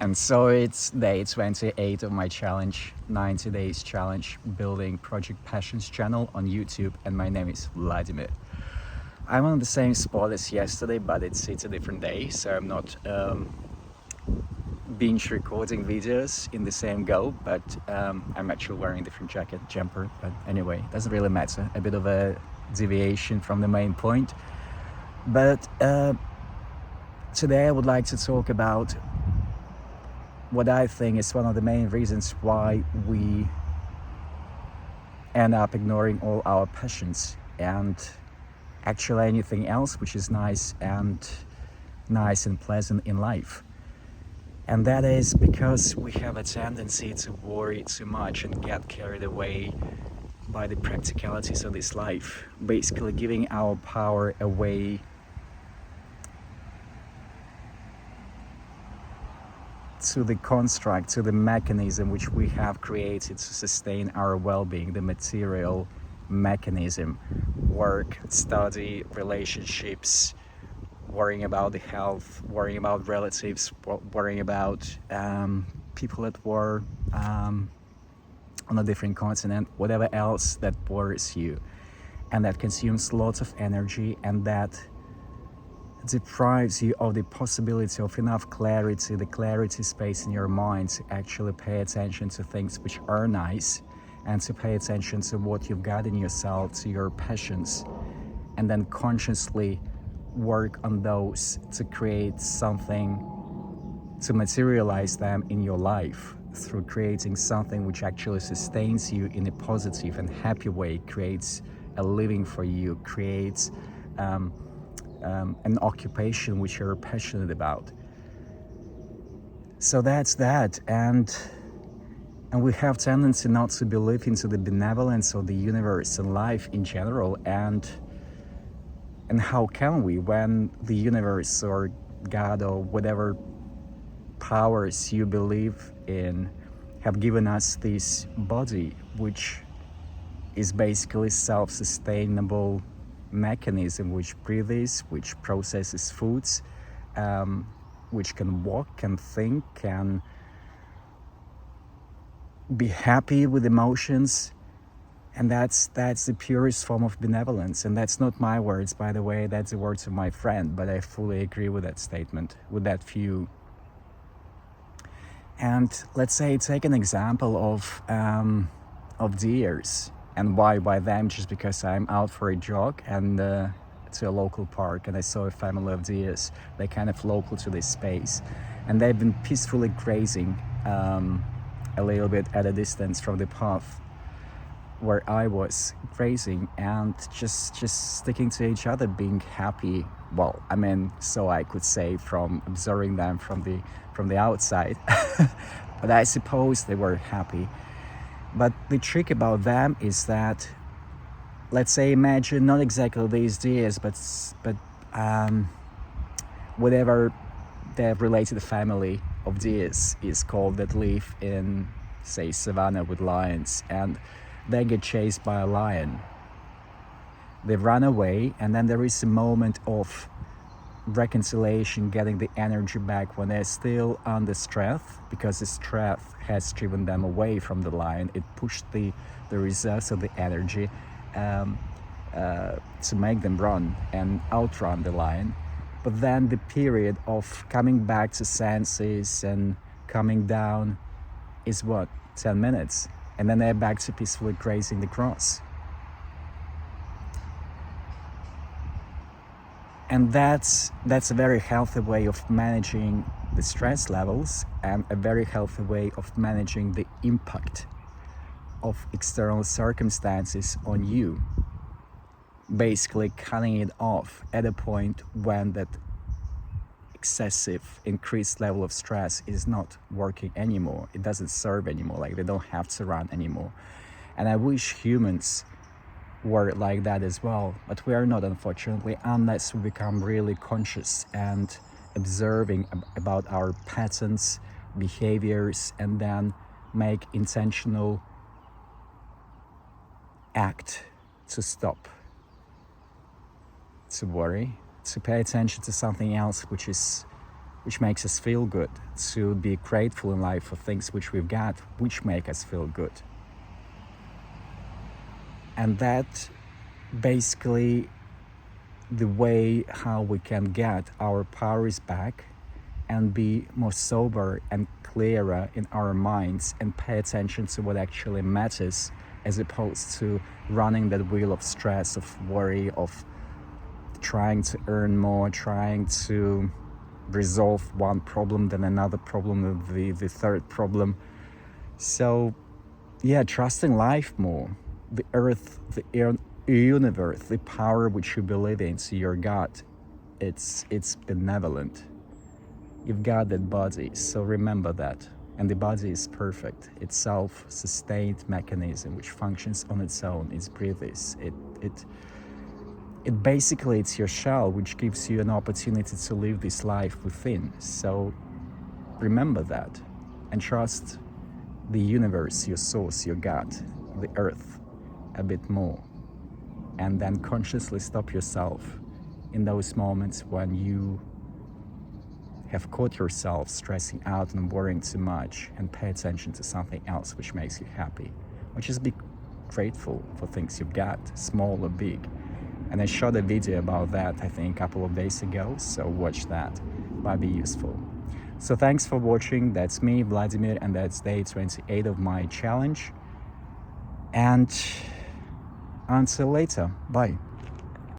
And so it's day 28 of my challenge, 90 days challenge, building Project Passions channel on YouTube, and my name is Vladimir. I'm on the same spot as yesterday, but it's a different day, so I'm not binge recording videos in the same go, but I'm actually wearing a different jacket, jumper, but anyway, doesn't really matter. A bit of a deviation from the main point. But today I would like to talk about what I think is one of the main reasons why we end up ignoring all our passions and actually anything else which is nice and pleasant in life. And that is because we have a tendency to worry too much and get carried away by the practicalities of this life, basically giving our power away to the construct, to the mechanism which we have created to sustain our well-being, the material mechanism, work, study, relationships, worrying about the health, worrying about relatives, worrying about people at war on a different continent, whatever else that worries you, and that consumes lots of energy, and that deprives you of the possibility of enough clarity, the clarity space in your mind to actually pay attention to things which are nice, and to pay attention to what you've got in yourself, to your passions, and then consciously work on those to create something, to materialize them in your life through creating something which actually sustains you in a positive and happy way, creates a living for you, creates an occupation which you're passionate about. So that's that, and we have tendency not to believe into the benevolence of the universe and life in general, and how can we, when the universe or God or whatever powers you believe in have given us this body which is basically self-sustainable mechanism, which breathes, which processes foods, which can walk, can think, can be happy with emotions, and that's the purest form of benevolence. And that's not my words, by the way, that's the words of my friend, but I fully agree with that statement, with that view. And let's say, take an example of deers. And why them? Just because I'm out for a jog and to a local park, and I saw a family of deers. They're kind of local to this space, and they've been peacefully grazing a little bit at a distance from the path where I was grazing, and just sticking to each other, being happy. Well, I mean, so I could say from observing them from the outside, but I suppose they were happy. But the trick about them is that, let's say, imagine not exactly these deers, but whatever the related family of deers is called that live in, say, savannah with lions, and they get chased by a lion. They run away, and then there is a moment of reconciliation, getting the energy back when they're still under stress, because the stress has driven them away from the lion. It pushed the reserves of the energy to make them run and outrun the lion. But then the period of coming back to senses and coming down is what, 10 minutes, and then they're back to peacefully grazing the grass. And that's a very healthy way of managing the stress levels, and a very healthy way of managing the impact of external circumstances on you. Basically cutting it off at a point when that excessive, increased level of stress is not working anymore. It doesn't serve anymore, like they don't have to run anymore. And I wish humans were like that as well, but we are not, unfortunately, unless we become really conscious and observing about our patterns, behaviors, and then make intentional act to stop, to worry, to pay attention to something else which is which makes us feel good, to be grateful in life for things which we've got, which make us feel good. And that basically the way how we can get our powers back and be more sober and clearer in our minds and pay attention to what actually matters, as opposed to running that wheel of stress, of worry, of trying to earn more, trying to resolve one problem, then another problem, the third problem. So yeah, trusting life more, the earth, the universe, the power which you believe in, so your God, it's benevolent. You've got that body, so remember that. And the body is perfect. It's self-sustained mechanism which functions on its own. It's breathes. It basically, it's your shell which gives you an opportunity to live this life within. So remember that and trust the universe, your source, your God, the earth a bit more. And then consciously stop yourself in those moments when you have caught yourself stressing out and worrying too much, and pay attention to something else which makes you happy, or just be grateful for things you've got, small or big. And I shot a video about that, I think, a couple of days ago, so watch that, might be useful. So thanks for watching. That's me, Vladimir, and that's day 28 of my challenge. And until later, bye.